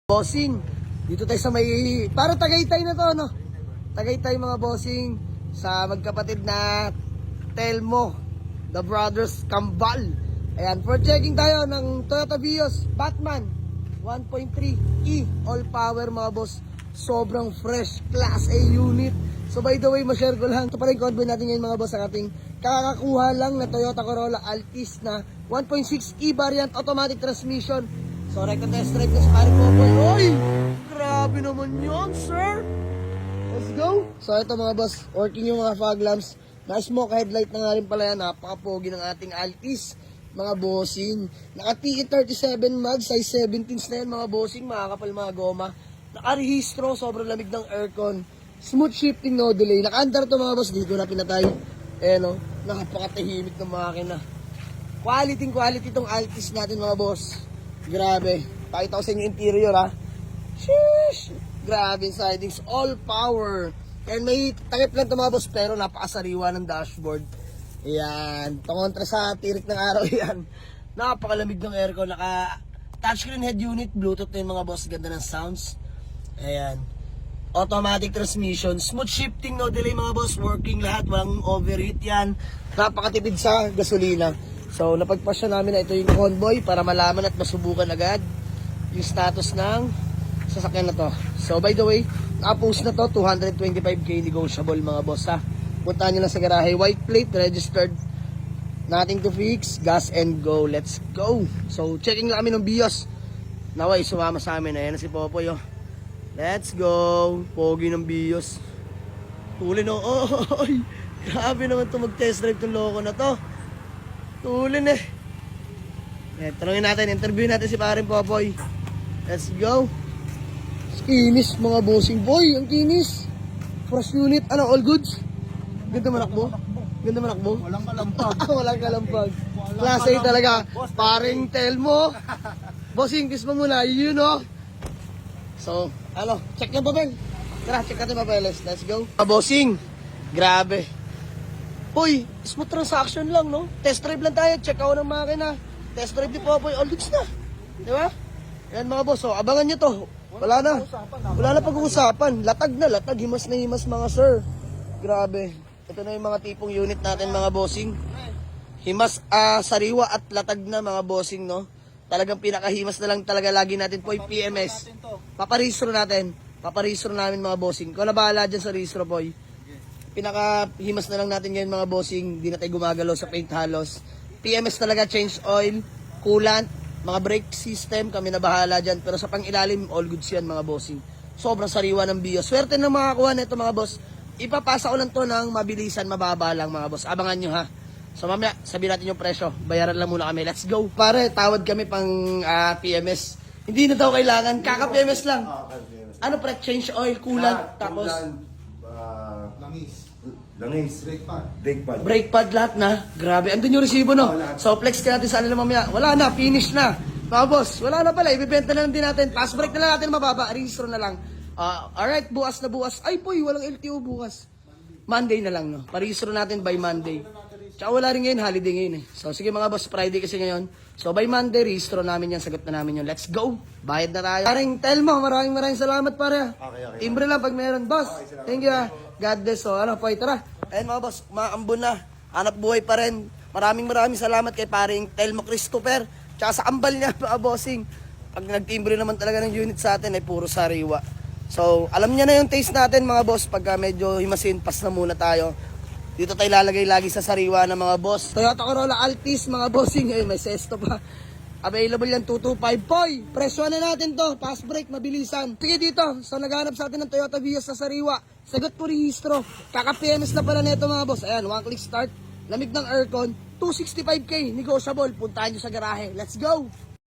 Bossing, dito tayo sa may, para Tagaytay na to, no? Tagaytay mga bossing, sa magkapatid na Telmo, the brothers Kambal. Ayan, for checking tayo ng Toyota Vios Batman 1.3E all power mga boss. Sobrang fresh, class A unit. So by the way, ma-share ko lang, ito pa rin convoy natin ngayon mga boss sa ating kakakuha lang na Toyota Corolla Altis na 1.6E variant automatic transmission. So, recto test drive na si Pare Popoy. Oy! Grabe naman yun, sir! Let's go! So, ito mga boss, working yung mga fog lamps. Na-smoke headlight na nga rin pala yan. Napaka-pogi ng ating Altis. Mga bossing. Naka-TE37 mag, size 17s na yan mga bossing. Makakapal mga goma. Naka-rehistro, sobrang lamig ng aircon. Smooth shifting, no delay. Naka-under to mga boss. Dito na pinatay. No? Nakapakatahimik ng makina. Quality tong Altis natin mga boss. Grabe. Pakita ko sa inyo interior ha. Sheesh! Grabe yung sidings. All power. And may takip lang ito mga boss pero napakasariwa ng dashboard. Ayan. Pangontra sa tirik ng araw yan. Napakalamig ng aircon. Naka touchscreen head unit. Bluetooth na yung mga boss. Ganda ng sounds. Ayan. Automatic transmission. Smooth shifting. No delay mga boss. Working lahat. Walang overheat yan. Napakatipid sa gasolina. So, napagpasya namin na ito yung convoy para malaman at masubukan agad yung status ng sasakyan na to. So, by the way, nakapost na to, 225k negotiable mga boss ha. Puntahan nyo lang sa garahe, white plate, registered, nothing to fix, gas and go. Let's go! So, checking lang kami ng BIOS. Naway, sumama sa amin. Ayan na si Popoy oh. Let's go! Pogi ng BIOS. Tulin oh. Oy! Grabe naman to mag-test drive tong loko na to. Tulin eh. Tanungin natin, interview natin si Paring Popoy. Let's go. Kinis mga bossing boy, ang kinis. Fresh unit, ano, all goods? Ganda manakbo? Ganda manakbo? Walang kalampag. Walang kalampag. Class A talaga. Paring Telmo. Bossing, kiss mo muna, you know. So, ano, check yung papel. Tara, check natin papeles. Let's go. Bossing, grabe. Uy, smooth transaction lang, no? Test drive lang tayo, check out ng makina. Test drive di Popoy, all goods na. Di ba? Yan mga boss, so abangan nyo to. Wala na pag-uusapan. Latag na latag, himas na himas mga sir. Grabe. Ito na yung mga tipong unit natin mga bossing. Himas, sariwa at latag na mga bossing, no? Talagang pinakahimas na lang talaga lagi natin po yung PMS. Paparehistro natin. Paparehistro namin mga bossing. Kung na bahala dyan sa rehistro, boy. Pinakahimas na lang natin ngayon mga bossing. Hindi na tayo gumagalaw sa paint halos. PMS talaga, change oil, coolant, mga brake system, kami na bahala dyan. Pero sa pang-ilalim, all goods yan mga bossing. Sobrang sariwa ng BIOS. Swerte na makakuha na ito mga boss. Ipapasa ko lang to ng mabilisan, mababa lang mga boss. Abangan nyo ha. So mamaya, sabihin natin yung presyo. Bayaran lang muna kami. Let's go. Pare, tawad kami pang PMS. Hindi na daw kailangan. Kaka-PMS lang. Ano pre? Change oil, coolant, tapos Langis. brake pad lahat na. Grabe. Andun yung resibo no. So flex ka natin sa ano mamaya. Wala na. Finish na. Mga boss. Wala na pala. Ibibenta na lang din natin. Pass break na lang natin mababa. Registro na lang. Alright. Bukas na bukas. Ay boy. Walang LTO bukas. Monday na lang no. Parehistro natin by Monday. Tsaka wala rin ngayon. Holiday ngayon eh. So sige mga boss. Friday kasi ngayon. So by Monday. Registro namin yan. Sagot na namin yun. Let's go. Bayad na tayo. Paring Telmo. Maraming salamat pare. Okay. Timbre lang pag meron. Boss. Thank you ah. God bless. So ano po. Tara. Ayan mga boss, maambon na. Hanap buhay pa rin. Maraming salamat kay paring Telmo Christopher. Tsaka sa ambal niya mga bossing. Pag nagtimbre naman talaga ng unit sa atin ay puro sariwa. So alam niya na yung taste natin mga boss. Pagka medyo himasin, pas na muna tayo. Dito tayo lalagay lagi sa sariwa ng mga boss. Toyota Corolla Altis mga bossing. Ay may sesto pa. Available yan 225. Poy, presyo na natin to. Pass break, mabilisan. Sige dito, so naghanap sa atin ng Toyota Vios sa sariwa. Sagot po rehistro. Kaka-PMS na pala neto mga boss. Ayan, one click start. Lamig ng aircon. 265k, negotiable. Puntahan nyo sa garahe. Let's go!